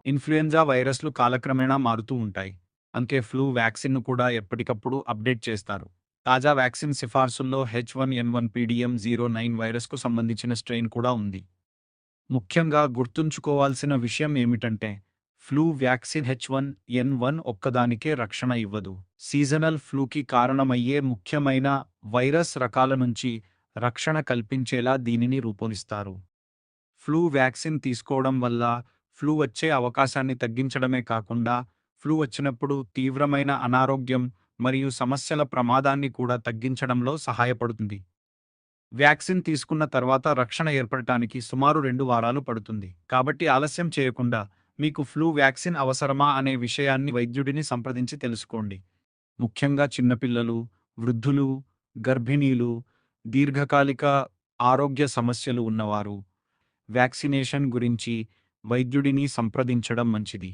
Influenza వైరస్లు కాలక్రమేణా మారుతూ ఉంటాయి. అందుకే ఫ్లూ వ్యాక్సిన్‌ను కూడా ఎప్పటికప్పుడు అప్డేట్ చేస్తారు. తాజా వ్యాక్సిన్ సిఫార్సుల్లో H1N1 PDM09 వైరస్‌కు సంబంధించిన స్ట్రెయిన్ కూడా ఉంది. ముఖ్యంగా గుర్తుంచుకోవాల్సిన విషయం ఏమిటంటే, ఫ్లూ వ్యాక్సిన్ H1N1 ఒక్కదానికే రక్షణ ఇవ్వదు. సీజనల్ ఫ్లూకి కారణమయ్యే ముఖ్యమైన వైరస్ రకాల నుంచి రక్షణ కల్పించేలా దీనిని రూపొందిస్తారు. ఫ్లూ వ్యాక్సిన్ తీసుకోవడం వల్ల ఫ్లూ వచ్చే అవకాశాన్ని తగ్గించడమే కాకుండా, ఫ్లూ వచ్చినప్పుడు తీవ్రమైన అనారోగ్యం మరియు సమస్యల ప్రమాదాన్ని కూడా తగ్గించడంలో సహాయపడుతుంది. వ్యాక్సిన్ తీసుకున్న తర్వాత రక్షణ ఏర్పడటానికి సుమారు 2 వారాలు పడుతుంది. కాబట్టి ఆలస్యం చేయకుండా మీకు ఫ్లూ వ్యాక్సిన్ అవసరమా అనే విషయాన్ని వైద్యుడిని సంప్రదించి తెలుసుకోండి. ముఖ్యంగా చిన్నపిల్లలు, వృద్ధులు, గర్భిణీలు, దీర్ఘకాలిక ఆరోగ్య సమస్యలు ఉన్నవారు వ్యాక్సినేషన్ గురించి వైద్యుడిని సంప్రదించడం మంచిది.